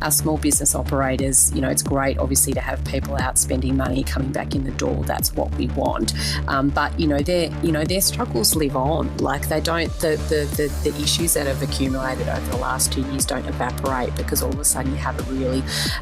our small business operators, it's great obviously to have people out spending money coming back in the door. That's what we want. But their struggles live on. Like they don't, the issues that have accumulated over the last 2 years don't evaporate because all of a sudden you have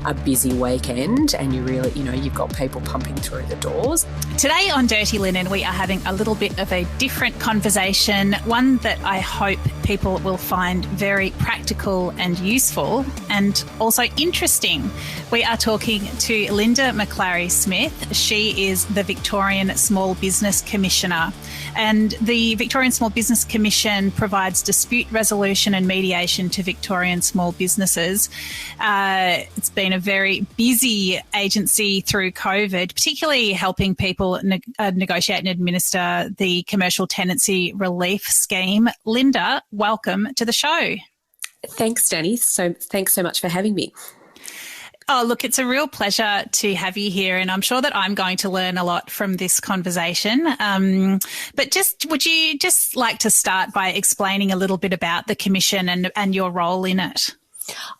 a busy weekend and you've got people pumping through the doors. Today on Dirty Linen, we are having a little bit of a different conversation, one that I hope people will find very practical and useful and also interesting. We are talking to Lynda McAlary-Smith. She is the Victorian Small Business Commissioner, and the Victorian Small Business Commission provides dispute resolution and mediation to Victorian small businesses. It's been a very busy agency through COVID, particularly helping people negotiate and administer the commercial tenancy relief scheme. Lynda, welcome to the show. Thanks, Dani. Thanks so much for having me. Oh, look, it's a real pleasure to have you here, and I'm sure that I'm going to learn a lot from this conversation. But would you just like to start by explaining a little bit about the Commission and your role in it?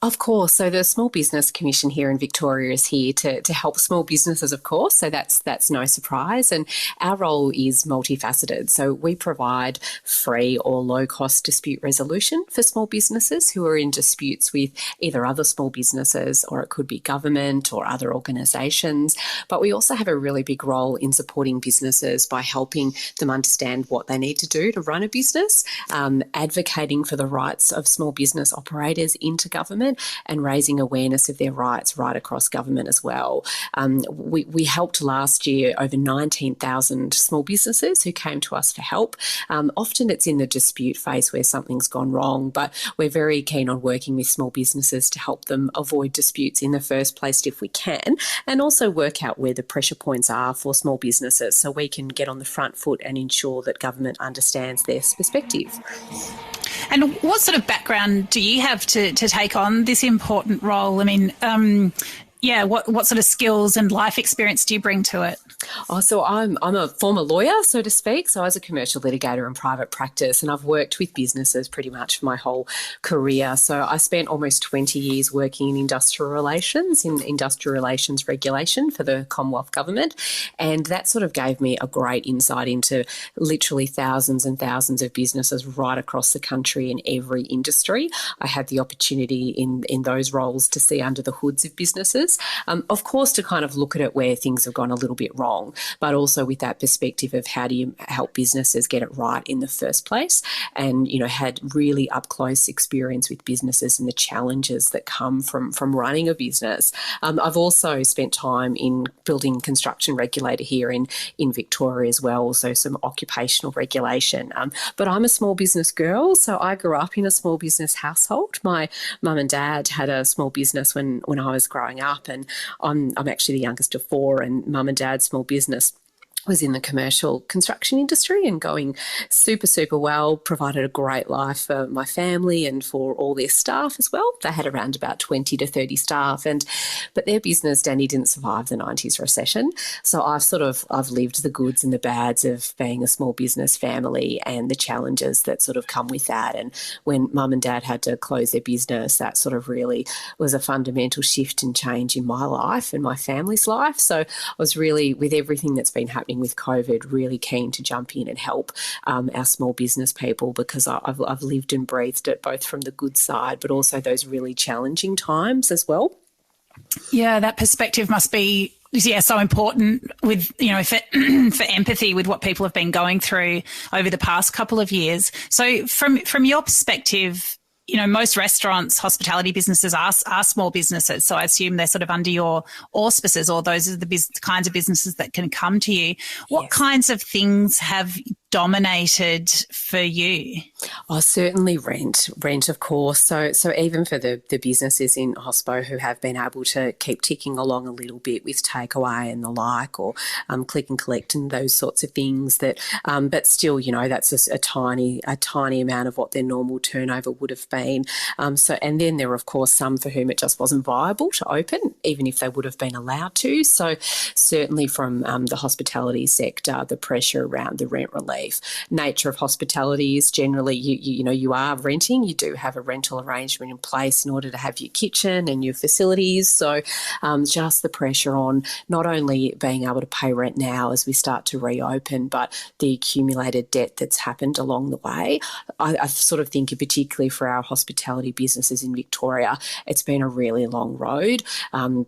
Of course. So the Small Business Commission here in Victoria is here to help small businesses, of course. So that's no surprise. And our role is multifaceted. So we provide free or low-cost dispute resolution for small businesses who are in disputes with either other small businesses or it could be government or other organisations. But we also have a really big role in supporting businesses by helping them understand what they need to do to run a business, advocating for the rights of small business operators into government and raising awareness of their rights right across government as well. We helped last year over 19,000 small businesses who came to us for help. Often it's in the dispute phase where something's gone wrong, but we're very keen on working with small businesses to help them avoid disputes in the first place if we can, and also work out where the pressure points are for small businesses so we can get on the front foot and ensure that government understands their perspective. And what sort of background do you have to take on this important role? I mean, what sort of skills and life experience do you bring to it? Oh, so I'm a former lawyer, so to speak. So I was a commercial litigator in private practice, and I've worked with businesses pretty much for my whole career. So I spent almost 20 years working in industrial relations regulation for the Commonwealth Government, and that sort of gave me a great insight into literally thousands and thousands of businesses right across the country in every industry. I had the opportunity in those roles to see under the hoods of businesses, of course, to kind of look at it where things have gone a little bit wrong, but also with that perspective of how do you help businesses get it right in the first place, and had really up close experience with businesses and the challenges that come from running a business. I've also spent time in building construction regulator here in Victoria as well, so some occupational regulation. But I'm a small business girl, so I grew up in a small business household. My mum and dad had a small business when I was growing up, and I'm actually the youngest of four, and mum and dad's small business was in the commercial construction industry and going super, super well, provided a great life for my family and for all their staff as well. They had around about 20 to 30 staff, but their business, Dani, didn't survive the 90s recession. So I've lived the goods and the bads of being a small business family and the challenges that sort of come with that. And when mum and dad had to close their business, that sort of really was a fundamental shift and change in my life and my family's life. So I was really, with everything that's been happening with COVID, really keen to jump in and help our small business people, because I've lived and breathed it both from the good side but also those really challenging times as well. Yeah, that perspective must be so important with, for empathy with what people have been going through over the past couple of years. So from your perspective, most restaurants, hospitality businesses are small businesses. So I assume they're sort of under your auspices, or those are the kinds of businesses that can come to you. What kinds of things have dominated for you? Oh, certainly rent, of course. So even for the businesses in hospo who have been able to keep ticking along a little bit with takeaway and the like, or click and collect and those sorts of things, that but still, that's just a tiny amount of what their normal turnover would have been. And then there are, of course, some for whom it just wasn't viable to open, even if they would have been allowed to. So certainly from the hospitality sector, the pressure around the rent relief relief. Nature of hospitality is generally you are renting. You do have a rental arrangement in place in order to have your kitchen and your facilities. So just the pressure on not only being able to pay rent now as we start to reopen, but the accumulated debt that's happened along the way. I sort of think particularly for our hospitality businesses in Victoria, it's been a really long road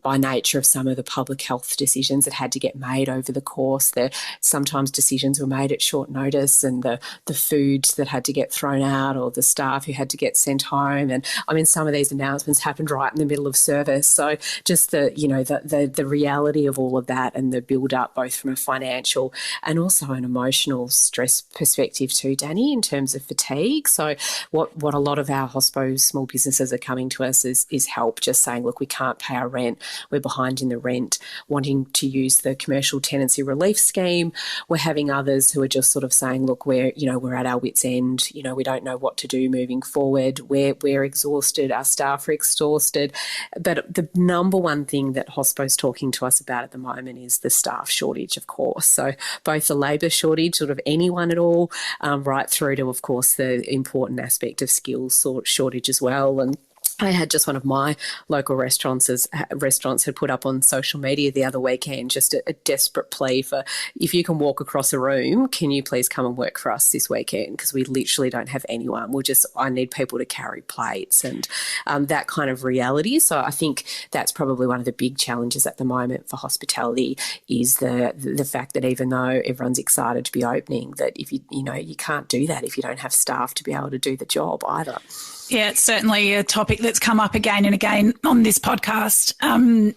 by nature of some of the public health decisions that had to get made over the course. Sometimes decisions were made at short notice, and the foods that had to get thrown out or the staff who had to get sent home. And I mean, some of these announcements happened right in the middle of service. So just the reality of all of that and the build up, both from a financial and also an emotional stress perspective too, Dani, in terms of fatigue. So what a lot of our hospo small businesses are coming to us is help, just saying, look, we can't pay our rent. We're behind in the rent, wanting to use the commercial tenancy relief scheme. We're having others who are just sort of saying, look, we're at our wits' end. We don't know what to do moving forward. We're exhausted. Our staff are exhausted. But the number one thing that hospo's talking to us about at the moment is the staff shortage, of course. So both the labour shortage, sort of anyone at all, right through to, of course, the important aspect of skills shortage as well. And I had just one of my local restaurants had put up on social media the other weekend just a desperate plea for, if you can walk across a room, can you please come and work for us this weekend, because we literally don't have anyone. I need people to carry plates and that kind of reality. So I think that's probably one of the big challenges at the moment for hospitality is the fact that even though everyone's excited to be opening, that if you can't do that if you don't have staff to be able to do the job either. Yeah, it's certainly a topic that's come up again and again on this podcast. And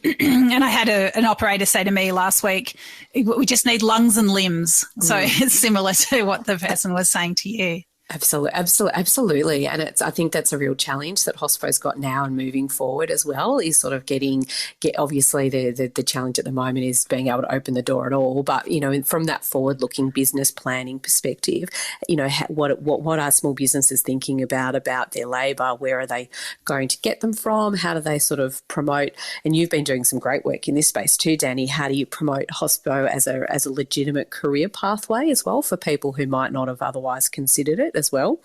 I had an operator say to me last week, we just need lungs and limbs. So it's similar to what the person was saying to you. Absolutely. And I think that's a real challenge that hospo's got now and moving forward as well, is sort of obviously the challenge at the moment is being able to open the door at all. But, from that forward-looking business planning perspective, what are small businesses thinking about their labour? Where are they going to get them from? How do they sort of promote? And you've been doing some great work in this space too, Dani. How do you promote hospo as a legitimate career pathway as well for people who might not have otherwise considered it as well?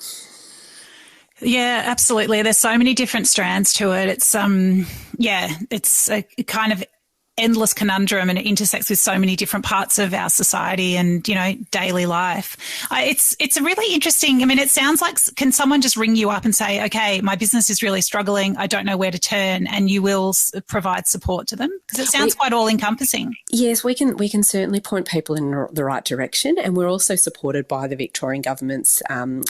Yeah, absolutely. There's so many different strands to it. It's it's a kind of endless conundrum, and it intersects with so many different parts of our society and, daily life. It's a really interesting, it sounds like, can someone just ring you up and say, okay, my business is really struggling, I don't know where to turn, and you will provide support to them? Because it sounds quite all-encompassing. Yes, we can certainly point people in the right direction, and we're also supported by the Victorian Government's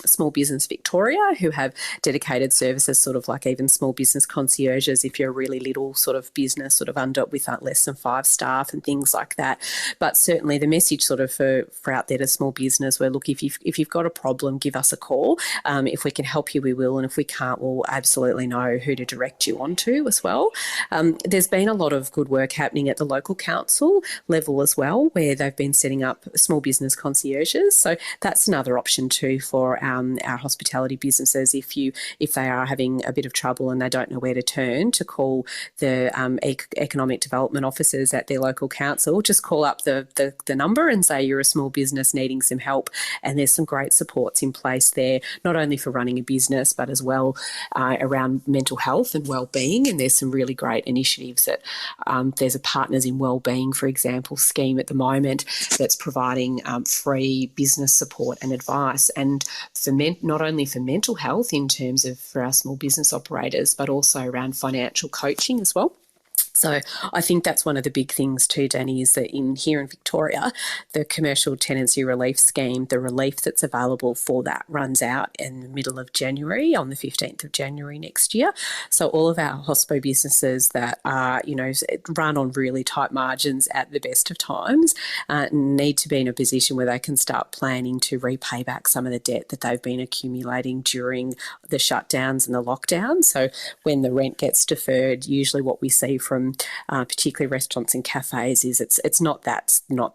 Small Business Victoria, who have dedicated services, sort of like even small business concierges if you're a really little sort of business, sort of under with less than 5 staff and things like that. But certainly the message sort of for out there to small business, where look, if you've got a problem, give us a call. If we can help you, we will, and if we can't, we'll absolutely know who to direct you onto as well. There's been a lot of good work happening at the local council level as well, where they've been setting up small business concierges. So that's another option too for our hospitality businesses if they are having a bit of trouble and they don't know where to turn, to call the economic development officers at their local council. Just call up the number and say you're a small business needing some help, and there's some great supports in place there, not only for running a business but as well around mental health and wellbeing. And there's some really great initiatives that there's a Partners in Wellbeing, for example, scheme at the moment that's providing free business support and advice, and for not only for mental health in terms of for our small business operators, but also around financial coaching as well. So I think that's one of the big things too, Dani, is that here in Victoria, the commercial tenancy relief scheme, the relief that's available for that runs out in the middle of January, on the 15th of January next year. So all of our hospo businesses that are, run on really tight margins at the best of times need to be in a position where they can start planning to repay back some of the debt that they've been accumulating during the shutdowns and the lockdown. So when the rent gets deferred, usually what we see from particularly restaurants and cafes, is that's not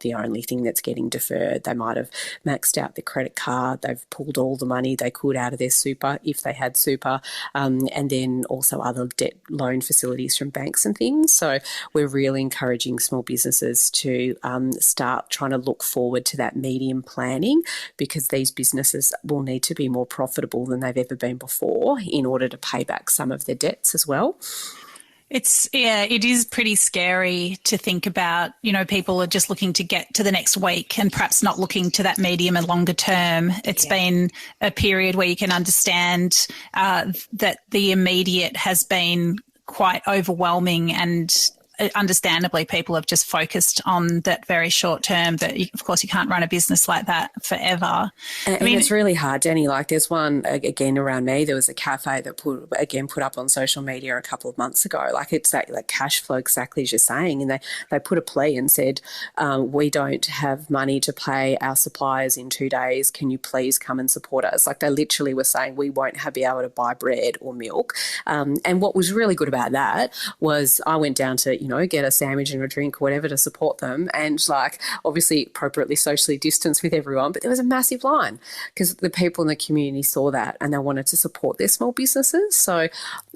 the only thing that's getting deferred. They might have maxed out their credit card, they've pulled all the money they could out of their super if they had super, and then also other debt loan facilities from banks and things. So we're really encouraging small businesses to start trying to look forward to that medium planning, because these businesses will need to be more profitable than they've ever been before in order to pay back some of their debts as well. It is pretty scary to think about, people are just looking to get to the next week and perhaps not looking to that medium and longer term. It's been a period where you can understand that the immediate has been quite overwhelming, and understandably people have just focused on that very short term, but of course you can't run a business like that forever. And it's really hard, Dani. Like, there's one, again, around me, there was a cafe that put up on social media a couple of months ago. Like, it's that like cash flow, exactly as you're saying. And they put a plea and said, we don't have money to pay our suppliers in 2 days. Can you please come and support us? Like, they literally were saying we won't be able to buy bread or milk. And what was really good about that was I went down to, get a sandwich and a drink or whatever to support them, and like obviously appropriately socially distanced with everyone, but there was a massive line because the people in the community saw that and they wanted to support their small businesses. So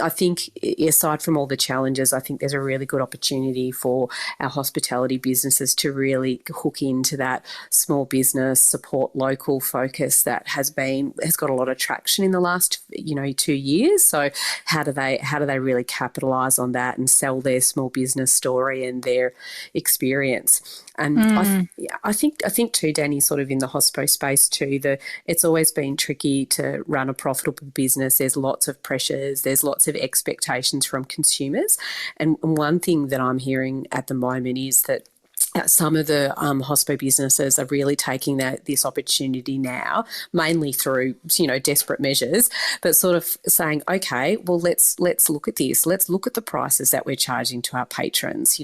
I think, aside from all the challenges, I think there's a really good opportunity for our hospitality businesses to really hook into that small business support local focus that has got a lot of traction in the last 2 years. So how do they really capitalise on that and sell their small business story and their experience? And I think too, Dani, sort of in the hospo space too, it's always been tricky to run a profitable business. There's lots of pressures, there's lots of expectations from consumers. And one thing that I'm hearing at the moment is that some of the hospo businesses are really taking this opportunity now, mainly through desperate measures, but sort of saying, okay, well let's look at this. Let's look at the prices that we're charging to our patrons.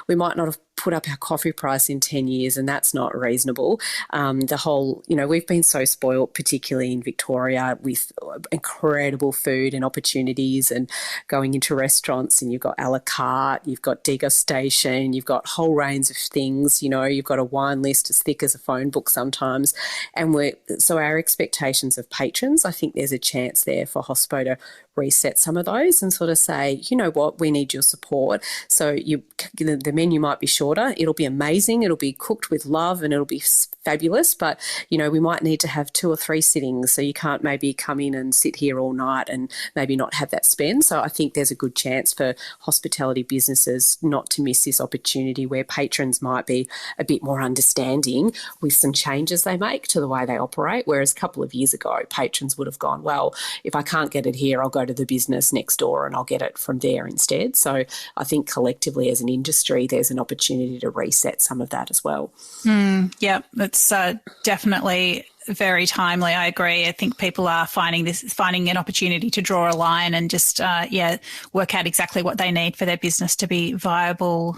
We might not have put up our coffee price in 10 years and that's not reasonable. The whole, we've been so spoilt, particularly in Victoria, with incredible food and opportunities and going into restaurants, and you've got a la carte, you've got degustation, you've got whole range of things, you've got a wine list as thick as a phone book sometimes. And so our expectations of patrons, I think there's a chance there for hospo to reset some of those and sort of say, you know what, we need your support. So the menu might be shorter, it'll be amazing, it'll be cooked with love and it'll be fabulous, but we might need to have 2 or 3 sittings, so you can't maybe come in and sit here all night and maybe not have that spend. So I think there's a good chance for hospitality businesses not to miss this opportunity where patrons might be a bit more understanding with some changes they make to the way they operate, whereas a couple of years ago patrons would have gone, well, if I can't get it here, I'll go to the business next door and I'll get it from there instead. So I think collectively as an industry there's an opportunity to reset some of that as well. Yeah, it's definitely very timely. I agree. I think people are finding an opportunity to draw a line and just, work out exactly what they need for their business to be viable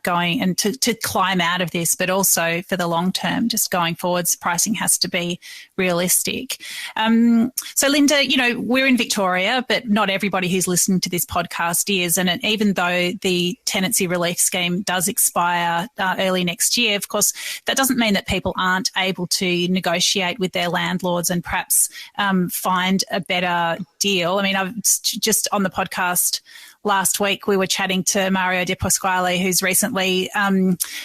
going and to climb out of this, but also for the long term, just going forwards, pricing has to be realistic. So Lynda, we're in Victoria, but not everybody who's listening to this podcast is. And even though the tenancy relief scheme does expire early next year, of course, that doesn't mean that people aren't able to negotiate with their landlords and perhaps find a better deal. I mean, I've just on the podcast last week, we were chatting to Mario De Pasquale, who's recently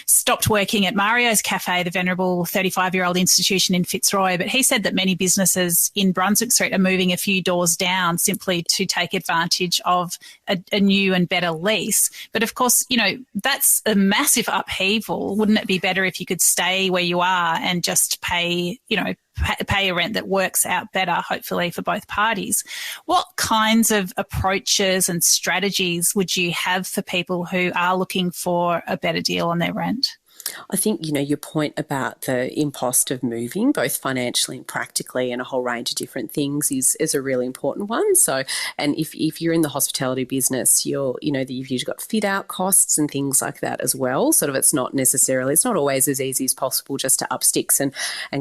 stopped working at Mario's Cafe, the venerable 35-year-old institution in Fitzroy. But he said that many businesses in Brunswick Street are moving a few doors down simply to take advantage of a new and better lease. But of course, that's a massive upheaval. Wouldn't it be better if you could stay where you are and just pay a rent that works out better, hopefully, for both parties? What kinds of approaches and strategies would you have for people who are looking for a better deal on their rent? I think, your point about the impost of moving, both financially and practically, and a whole range of different things is a really important one. So, and if you're in the hospitality business, you've usually got fit out costs and things like that as well. Sort of it's not always as easy as possible just to up sticks and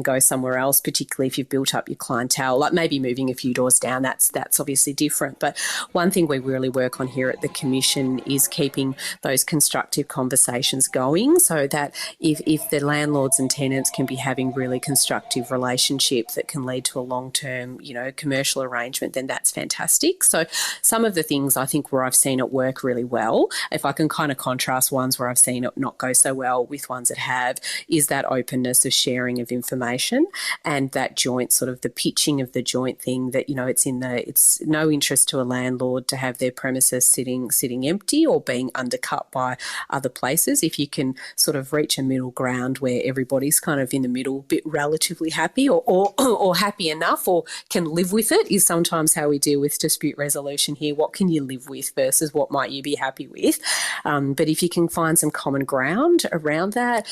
go somewhere else, particularly if you've built up your clientele. Like maybe moving a few doors down, that's obviously different. But one thing we really work on here at the Commission is keeping those constructive conversations going, so that if the landlords and tenants can be having really constructive relationships that can lead to a long-term, commercial arrangement, then that's fantastic. So some of the things I think where I've seen it work really well, if I can kind of contrast ones where I've seen it not go so well with ones that have, is that openness of sharing of information and that joint sort of the pitching of the joint thing that, it's no interest to a landlord to have their premises sitting empty or being undercut by other places. If you can sort of reach a middle ground where everybody's kind of in the middle, bit relatively happy or happy enough or can live with it, is sometimes how we deal with dispute resolution here. What can you live with versus what might you be happy with? But if you can find some common ground around that,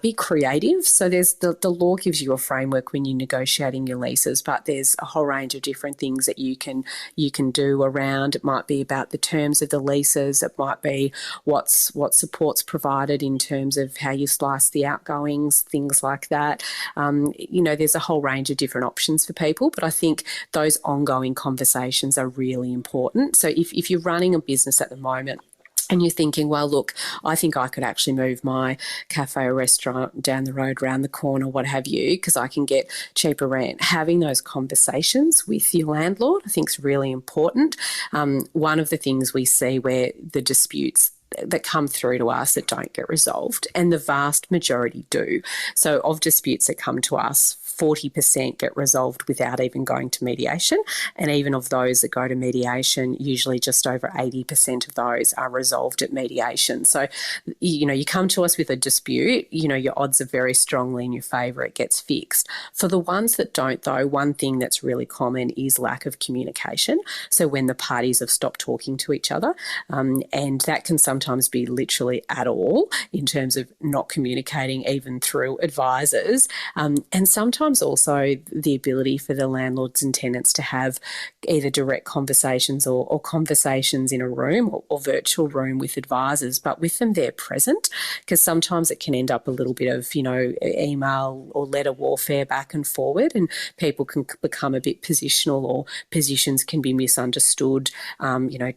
be creative. So there's the law gives you a framework when you're negotiating your leases, but there's a whole range of different things that you can do around. It might be about the terms of the leases. It might be what support's provided in terms of how you slice the outgoings, things like that. There's a whole range of different options for people, but I think those ongoing conversations are really important. So if you're running a business at the moment and you're thinking, well, look, I think I could actually move my cafe or restaurant down the road, round the corner, what have you, because I can get cheaper rent. Having those conversations with your landlord, I think, is really important. One of the things we see where the disputes that come through to us that don't get resolved, and the vast majority do. So of disputes that come to us, 40% get resolved without even going to mediation. And even of those that go to mediation, usually just over 80% of those are resolved at mediation. So, you come to us with a dispute, your odds are very strongly in your favour, it gets fixed. For the ones that don't, though, one thing that's really common is lack of communication. So when the parties have stopped talking to each other, and that can sometimes be literally at all in terms of not communicating even through advisors, and sometimes also the ability for the landlords and tenants to have either direct conversations or conversations in a room or virtual room with advisors, but with them there present, because sometimes it can end up a little bit of, email or letter warfare back and forward, and people can become a bit positional, or positions can be misunderstood,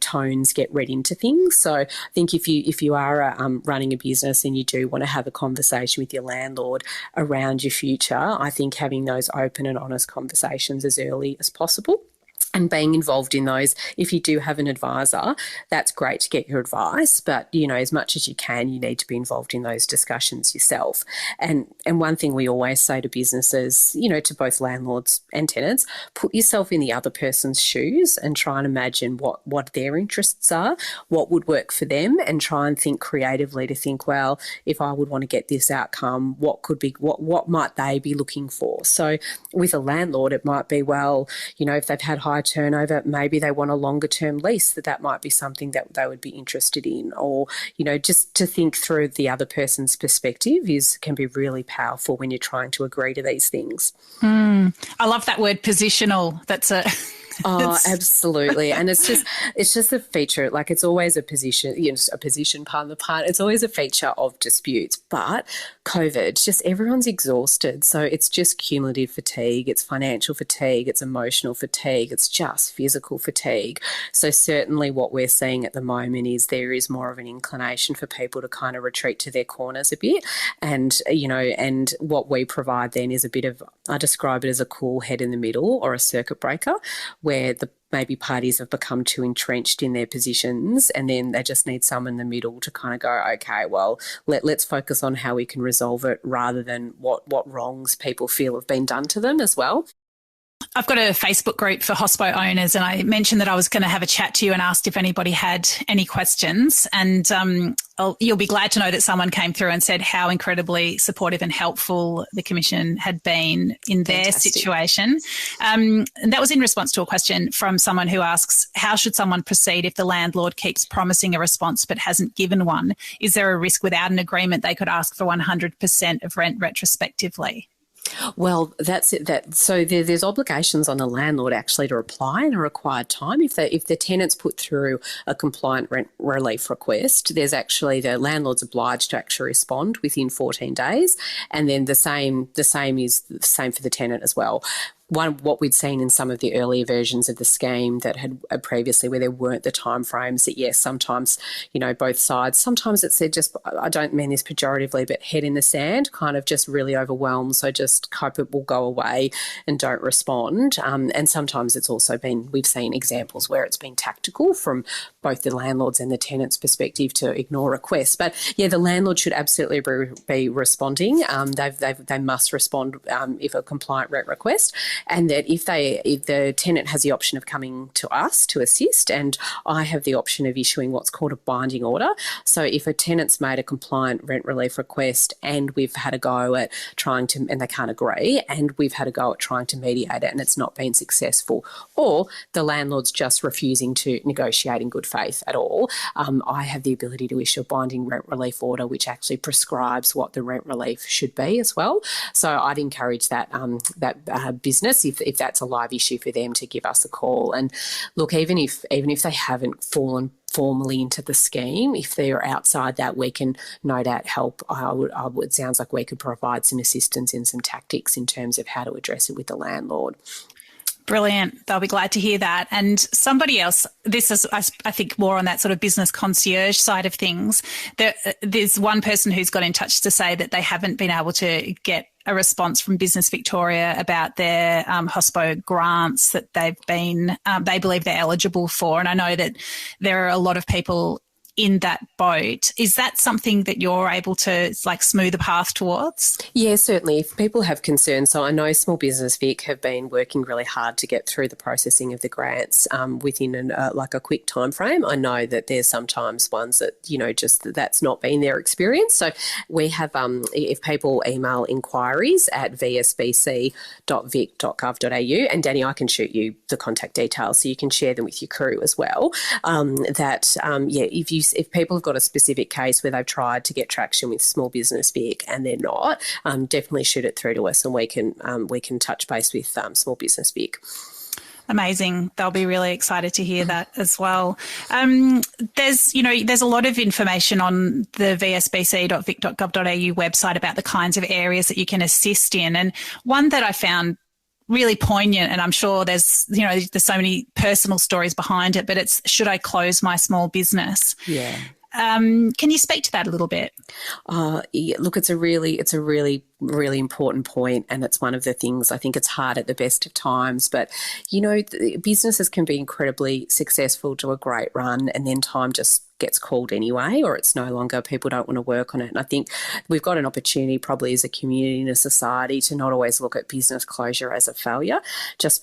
tones get read into things. So I think if you are running a business and you do want to have a conversation with your landlord around your future, I think having those open and honest conversations as early as possible and being involved in those. If you do have an advisor, that's great to get your advice, but, as much as you can, you need to be involved in those discussions yourself. And one thing we always say to businesses, to both landlords and tenants, put yourself in the other person's shoes and try and imagine what their interests are, what would work for them, and try and think creatively to think, well, if I would want to get this outcome, what might they be looking for? So with a landlord, it might be, well, if they've had high turnover, maybe they want a longer term lease, that might be something that they would be interested in, or just to think through the other person's perspective can be really powerful when you're trying to agree to these things. I love that word, positional. That's a Oh, absolutely. And it's just a feature, like it's always a position, a position, pardon the pun, it's always a feature of disputes. But COVID, just everyone's exhausted. So it's just cumulative fatigue, it's financial fatigue, it's emotional fatigue, it's just physical fatigue. So certainly what we're seeing at the moment is there is more of an inclination for people to kind of retreat to their corners a bit. And, and what we provide then is a bit of, I describe it as a cool head in the middle or a circuit breaker, where maybe parties have become too entrenched in their positions, and then they just need someone in the middle to kind of go, okay, well, let's focus on how we can resolve it rather than what wrongs people feel have been done to them as well. I've got a Facebook group for hospo owners, and I mentioned that I was going to have a chat to you and asked if anybody had any questions. And you'll be glad to know that someone came through and said how incredibly supportive and helpful the Commission had been in their situation. And that was in response to a question from someone who asks, how should someone proceed if the landlord keeps promising a response but hasn't given one? Is there a risk without an agreement they could ask for 100% of rent retrospectively? Well, that's it. So there's obligations on the landlord actually to reply in a required time. If the tenant's put through a compliant rent relief request, there's actually the landlord's obliged to actually respond within 14 days, and then the same is the same for the tenant as well. What we'd seen in some of the earlier versions of the scheme that had previously, where there weren't the timeframes, that yes, sometimes, both sides, sometimes it said just, I don't mean this pejoratively, but head in the sand, kind of just really overwhelmed, so just hope it will go away and don't respond. And sometimes it's also we've seen examples where it's been tactical from both the landlord's and the tenant's perspective to ignore requests. But yeah, the landlord should absolutely be responding. They must respond if a compliant rent request. And that if the tenant has the option of coming to us to assist, and I have the option of issuing what's called a binding order. So if a tenant's made a compliant rent relief request and we've had a go at trying to, and they can't agree, and we've had a go at trying to mediate it and it's not been successful, or the landlord's just refusing to negotiate in good faith at all, I have the ability to issue a binding rent relief order which actually prescribes what the rent relief should be as well. So I'd encourage that business, if that's a live issue for them, to give us a call. And look, even if they haven't fallen formally into the scheme, if they're outside that, we can no doubt help. It sounds like we could provide some assistance in some tactics in terms of how to address it with the landlord. Brilliant. They'll be glad to hear that. And somebody else, this is, I think, more on that sort of business concierge side of things. There's one person who's got in touch to say that they haven't been able to get a response from Business Victoria about their hospo grants that they believe they're eligible for. And I know that there are a lot of people in that boat. Is that something that you're able to smooth a path towards? Yeah, certainly. If people have concerns, so I know Small Business Vic have been working really hard to get through the processing of the grants within a quick time frame. I know that there's sometimes ones that, just that's not been their experience. So we have, if people email inquiries at vsbc.vic.gov.au, and Dani, I can shoot you the contact details so you can share them with your crew as well, if people have got a specific case where they've tried to get traction with Small Business Vic and they're not, definitely shoot it through to us, and we can touch base with Small Business Vic. Amazing. They'll be really excited to hear that as well. There's a lot of information on the vsbc.vic.gov.au website about the kinds of areas that you can assist in. And one that I found really poignant, and I'm sure there's so many personal stories behind it, but it's, should I close my small business? Yeah. Can you speak to that a little bit? Yeah, look, it's a really important point, and it's one of the things I think it's hard at the best of times. But, businesses can be incredibly successful, do a great run, and then time just gets called anyway, or it's no longer, people don't want to work on it. And I think we've got an opportunity probably as a community and a society to not always look at business closure as a failure,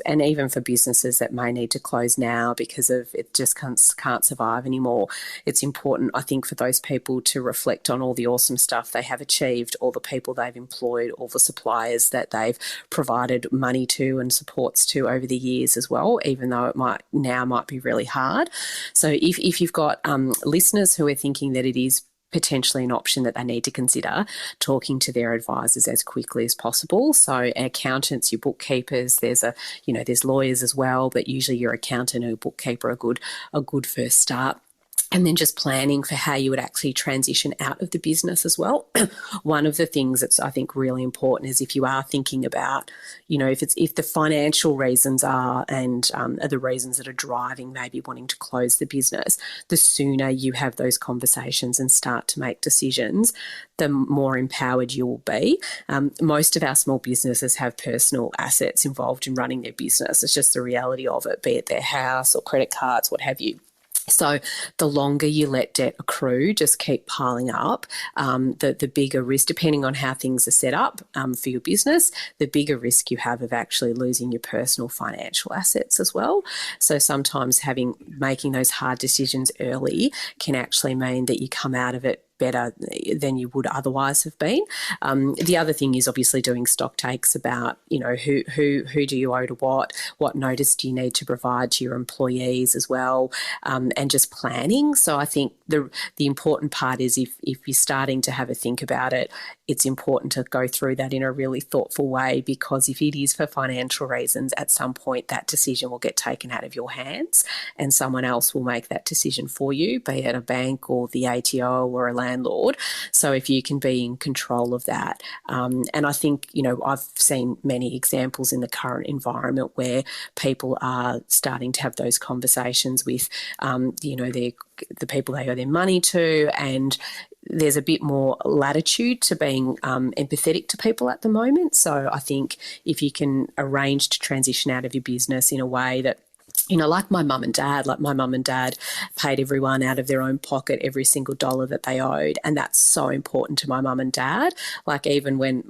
and even for businesses that may need to close now because of it just can't survive anymore. It's important, I think, for those people to reflect on all the awesome stuff they have achieved, all the people they've employed, all the suppliers that they've provided money to and supports to over the years as well, even though it might be really hard. So if you've got listeners who are thinking that it is potentially an option that they need to consider, talking to their advisors as quickly as possible. So accountants, your bookkeepers, there's lawyers as well, but usually your accountant or bookkeeper are a good first start. And then just planning for how you would actually transition out of the business as well. One of the things that's, I think, really important is if you are thinking about, if the financial reasons are the reasons that are driving maybe wanting to close the business, the sooner you have those conversations and start to make decisions, the more empowered you will be. Most of our small businesses have personal assets involved in running their business. It's just the reality of it, be it their house or credit cards, what have you. So the longer you let debt accrue, just keep piling up, the bigger risk, depending on how things are set up for your business, the bigger risk you have of actually losing your personal financial assets as well. So sometimes making those hard decisions early can actually mean that you come out of it better than you would otherwise have been. The other thing is obviously doing stock takes about, who do you owe to what notice do you need to provide to your employees as well, and just planning. So I think the important part is if you're starting to have a think about it, it's important to go through that in a really thoughtful way, because if it is for financial reasons, at some point that decision will get taken out of your hands and someone else will make that decision for you, be it a bank or the ATO or a landlord. So if you can be in control of that. And I think, I've seen many examples in the current environment where people are starting to have those conversations with, the people they owe their money to, and there's a bit more latitude to being empathetic to people at the moment. So I think if you can arrange to transition out of your business in a way that, like my mum and dad paid everyone out of their own pocket every single dollar that they owed. And that's so important to my mum and dad. Like even when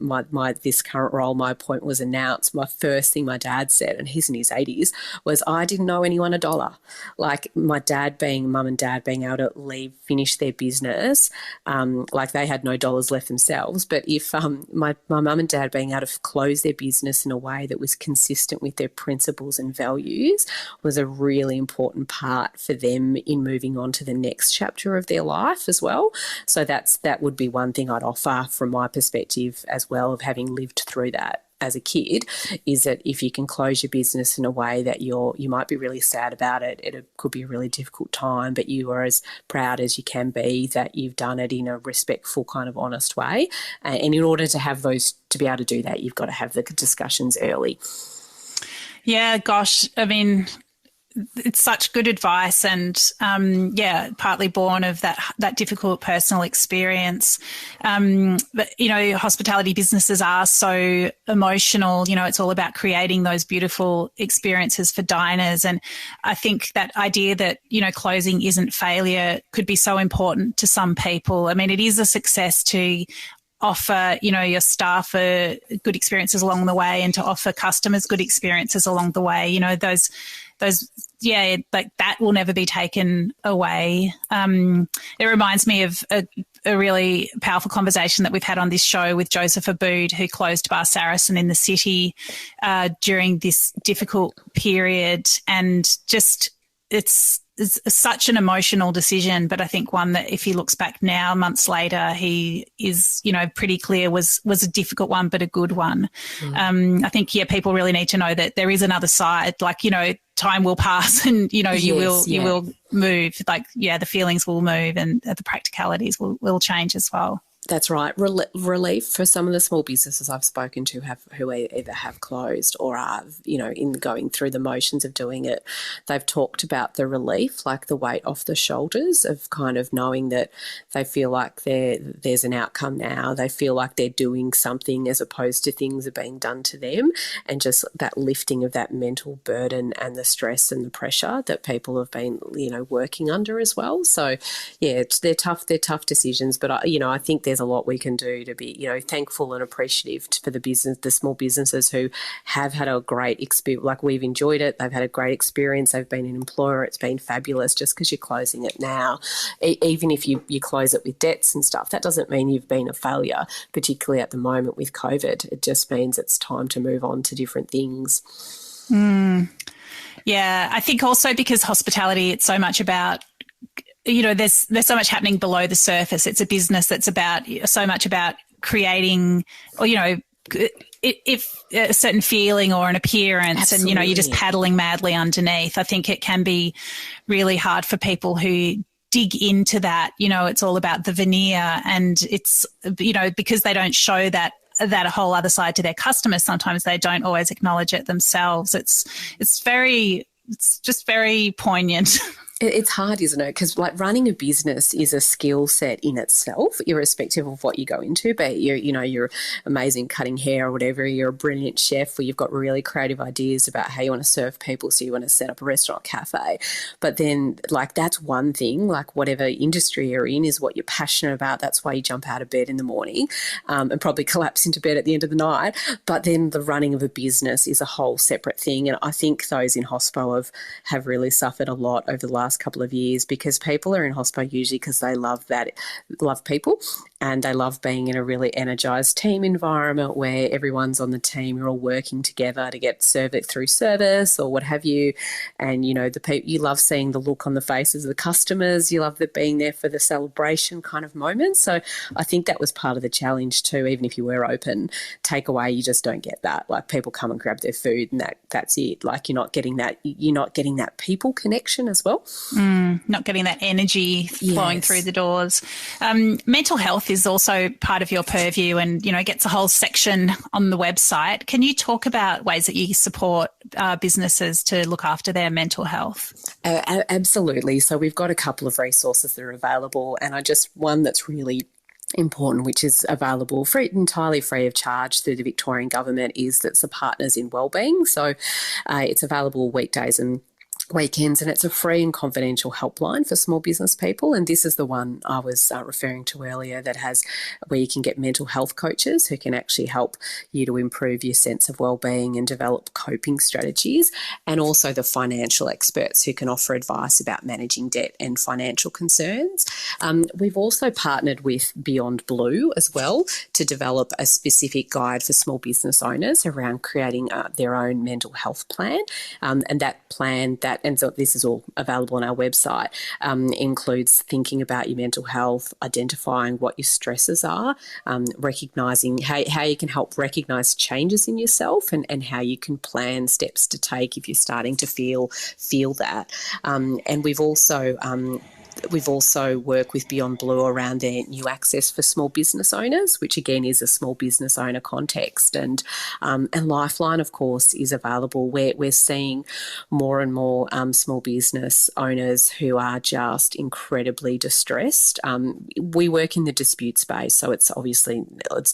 this current role, my appointment was announced, my first thing my dad said, and he's in his 80s, was I didn't owe anyone a dollar. Like mum and dad being able to finish their business, like they had no dollars left themselves. But if my mum and dad being able to close their business in a way that was consistent with their principles and values was a really important part for them in moving on to the next chapter of their life as well. So that would be one thing I'd offer from my perspective as well, of having lived through that as a kid, is that if you can close your business in a way that you might be really sad about it, it could be a really difficult time, but you are as proud as you can be that you've done it in a respectful, kind of honest way. And in order to be able to do that, you've got to have the discussions early. Yeah, gosh, I mean, it's such good advice, and partly born of that difficult personal experience. But hospitality businesses are so emotional. It's all about creating those beautiful experiences for diners, and I think that idea that closing isn't failure could be so important to some people. I mean, it is a success to offer, your staff good experiences along the way, and to offer customers good experiences along the way. Like that will never be taken away. It reminds me of a really powerful conversation that we've had on this show with Joseph Abood, who closed Bar Saracen in the city during this difficult period. And just it's such an emotional decision, but I think one that if he looks back now, months later, he is, pretty clear was a difficult one, but a good one. I think, people really need to know that there is another side. Like, time will pass, and you will move. Like, the feelings will move, and the practicalities will change as well. That's right. Relief for some of the small businesses I've spoken to who either have closed or are, in going through the motions of doing it. They've talked about the relief, like the weight off the shoulders of kind of knowing that they feel like there's an outcome now. They feel like they're doing something as opposed to things are being done to them, and just that lifting of that mental burden and the stress and the pressure that people have been, working under as well. So, they're tough decisions, but I think there's a lot we can do to be, thankful and appreciative for the small businesses who have had a great experience. Like, we've enjoyed it. They've had a great experience. They've been an employer. It's been fabulous. Just because you're closing it now, even if you close it with debts and stuff, that doesn't mean you've been a failure, particularly at the moment with COVID. It just means it's time to move on to different things. Yeah, I think also because hospitality, it's so much about, there's so much happening below the surface. It's a business that's so much about creating, or, if a certain feeling or an appearance. Absolutely. And, you're just paddling madly underneath. I think it can be really hard for people who dig into that. It's all about the veneer, and it's, because they don't show that whole other side to their customers, sometimes they don't always acknowledge it themselves. It's just very poignant. It's hard, isn't it? Because like running a business is a skill set in itself, irrespective of what you go into. But you're amazing cutting hair or whatever. You're a brilliant chef, or you've got really creative ideas about how you want to serve people. So you want to set up a restaurant, cafe. But then, like, that's one thing. Like, whatever industry you're in is what you're passionate about. That's why you jump out of bed in the morning, and probably collapse into bed at the end of the night. But then the running of a business is a whole separate thing. And I think those in hospo have really suffered a lot over the last couple of years, because people are in hospo usually because they love people, and they love being in a really energised team environment where everyone's on the team, you're all working together to get it through service or what have you. And you love seeing the look on the faces of the customers, you love being there for the celebration kind of moments. So I think that was part of the challenge too. Even if you were open, takeaway, you just don't get that. Like, people come and grab their food and that's it. Like, you're not getting that people connection as well. Not getting that energy flowing through the doors. Mental health is also part of your purview, and gets a whole section on the website. Can you talk about ways that you support businesses to look after their mental health? Absolutely. So we've got a couple of resources that are available, and one that's really important, which is available entirely free of charge through the Victorian government, is that's the Partners in Wellbeing. So it's available weekdays and weekends, and it's a free and confidential helpline for small business people. And this is the one I was referring to earlier, where you can get mental health coaches who can actually help you to improve your sense of wellbeing and develop coping strategies, and also the financial experts who can offer advice about managing debt and financial concerns. We've also partnered with Beyond Blue as well to develop a specific guide for small business owners around creating their own mental health plan, and that plan and so this is all available on our website, includes thinking about your mental health, identifying what your stresses are, recognising how you can help recognise changes in yourself, and how you can plan steps to take if you're starting to feel that. And we've also worked with Beyond Blue around their new access for small business owners, which again is a small business owner context. And Lifeline, of course, is available. We're seeing more and more small business owners who are just incredibly distressed. We work in the dispute space, so it's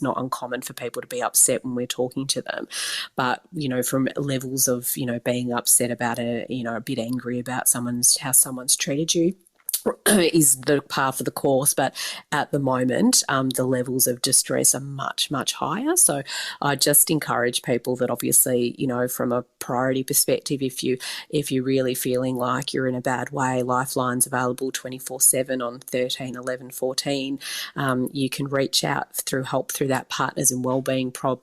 not uncommon for people to be upset when we're talking to them. But, from levels of, being upset about a bit angry about how someone's treated you is the par for the course, but at the moment the levels of distress are much, much higher. So I just encourage people that obviously, from a priority perspective, if you're really feeling like you're in a bad way, Lifeline's available 24/7 on 13 11 14. You can reach out through that Partners in Wellbeing program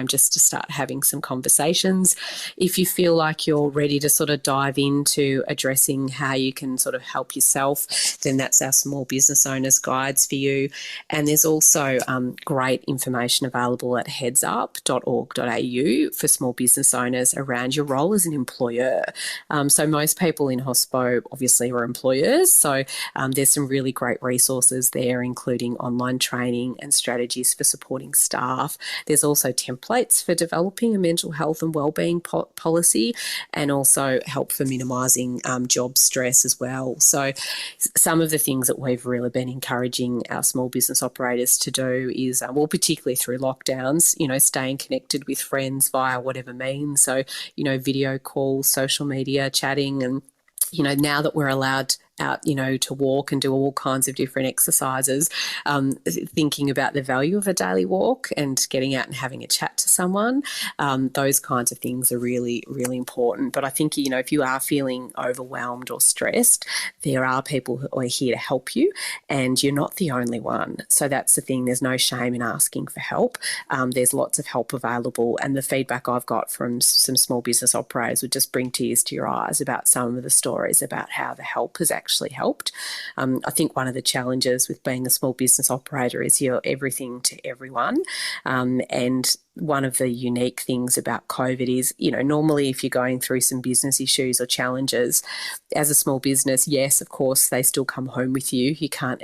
just to start having some conversations. If you feel like you're ready to sort of dive into addressing how you can sort of help yourself, then that's our small business owners guides for you. And there's also great information available at headsup.org.au for small business owners around your role as an employer. So most people in hospo obviously are employers, so there's some really great resources there, including online training and strategies for supporting staff. There's also templates for developing a mental health and wellbeing policy, and also help for minimising job stress as well. So some of the things that we've really been encouraging our small business operators to do is, particularly through lockdowns, staying connected with friends via whatever means. So, video calls, social media, chatting, and now that we're allowed out, to walk and do all kinds of different exercises, thinking about the value of a daily walk and getting out and having a chat to someone, those kinds of things are really, really important. But I think, if you are feeling overwhelmed or stressed, there are people who are here to help you, and you're not the only one. So that's the thing. There's no shame in asking for help. There's lots of help available, and the feedback I've got from some small business operators would just bring tears to your eyes about some of the stories about how the help has actually helped. I think one of the challenges with being a small business operator is you're everything to everyone, and one of the unique things about COVID is, normally if you're going through some business issues or challenges as a small business, yes, of course, they still come home with you. You can't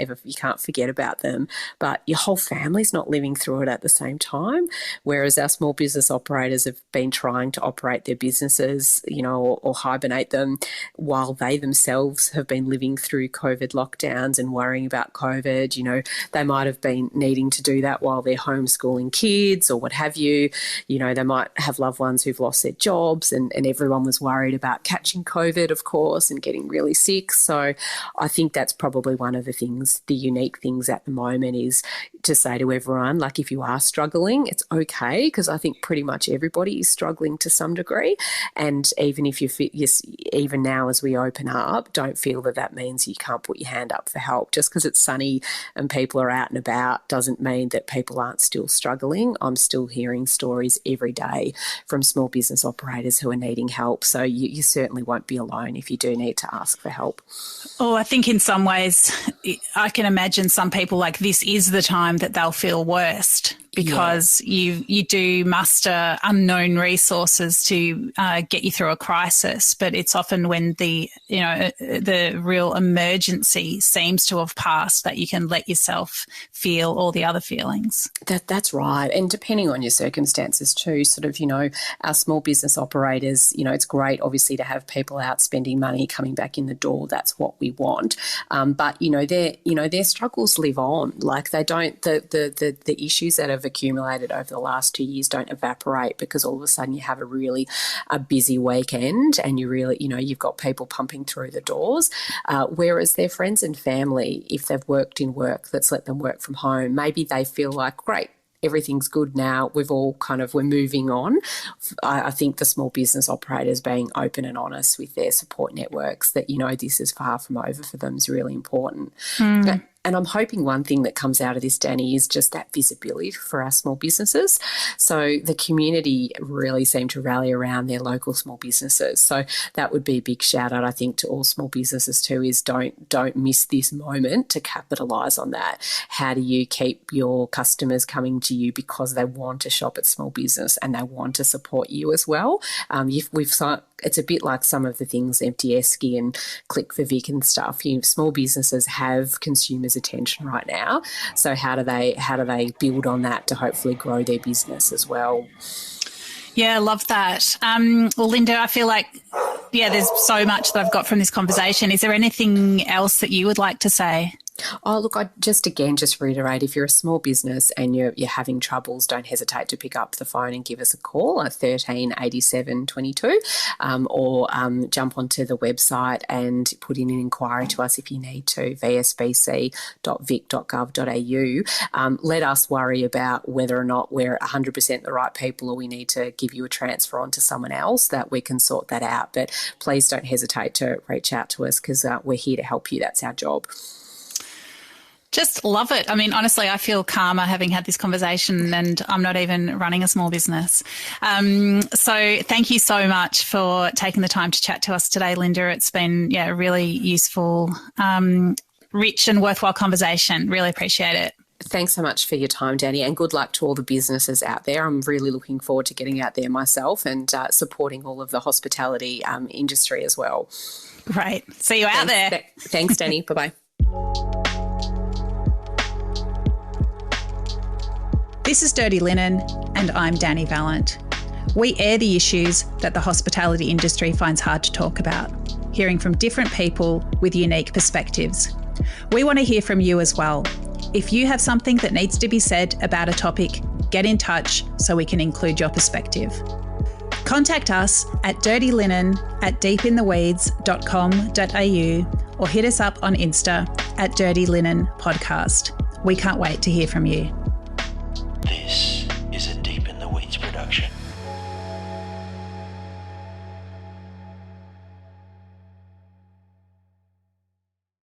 forget about them, but your whole family's not living through it at the same time. Whereas our small business operators have been trying to operate their businesses, or hibernate them while they themselves have been living through COVID lockdowns and worrying about COVID. They might have been needing to do that while they're homeschooling kids or what have you. They might have loved ones who've lost their jobs and everyone was worried about catching COVID, of course, and getting really sick. So I think that's probably one of the unique things at the moment is to say to everyone, like, if you are struggling, it's okay, because I think pretty much everybody is struggling to some degree. And even if even now as we open up, don't feel that means you can't put your hand up for help. Just because it's sunny and people are out and about doesn't mean that people aren't still struggling. I'm still hearing stories every day from small business operators who are needing help. So you certainly won't be alone if you do need to ask for help. Oh, I think in some ways I can imagine some people, like, this is the time that they'll feel worst, because you do muster unknown resources to get you through a crisis, but it's often when the real emergency seems to have passed that you can let yourself feel all the other feelings. That's right. And depending on your circumstances too, our small business operators, it's great obviously to have people out spending money coming back in the door. That's what we want. But their struggles live on. Like, they don't, the issues that have accumulated over the last 2 years don't evaporate because all of a sudden you have a busy weekend and you really, you've got people pumping through the doors. Whereas their friends and family, if they've worked in work that's let them work from home, maybe they feel like, great, everything's good now, we're moving on. I think the small business operators being open and honest with their support networks that, this is far from over for them is really important. And I'm hoping one thing that comes out of this, Dani, is just that visibility for our small businesses. So the community really seem to rally around their local small businesses. So that would be a big shout out, I think, to all small businesses too, is don't miss this moment to capitalise on that. How do you keep your customers coming to you because they want to shop at small business and they want to support you as well? It's a bit like some of the things Empty Esky and Click for Vic and stuff. Small businesses have consumers' attention right now. So how do they build on that to hopefully grow their business as well? Yeah, I love that. Well, Lynda, I feel like, there's so much that I've got from this conversation. Is there anything else that you would like to say? Oh, look, I just reiterate, if you're a small business and you're having troubles, don't hesitate to pick up the phone and give us a call at 13 87 22 or jump onto the website and put in an inquiry to us if you need to, vsbc.vic.gov.au. Let us worry about whether or not we're 100% the right people or we need to give you a transfer on to someone else, that we can sort that out. But please don't hesitate to reach out to us because we're here to help you. That's our job. Just love it. I mean, honestly, I feel calmer having had this conversation and I'm not even running a small business. So thank you so much for taking the time to chat to us today, Lynda. It's been, a really useful, rich and worthwhile conversation. Really appreciate it. Thanks so much for your time, Dani, and good luck to all the businesses out there. I'm really looking forward to getting out there myself and supporting all of the hospitality industry as well. Great. See you out there. Thanks, Dani. Bye-bye. This is Dirty Linen, and I'm Dani Valent. We air the issues that the hospitality industry finds hard to talk about, hearing from different people with unique perspectives. We want to hear from you as well. If you have something that needs to be said about a topic, get in touch so we can include your perspective. Contact us at dirtylinen@deepintheweeds.com.au or hit us up on Insta at Dirty Linen Podcast. We can't wait to hear from you. This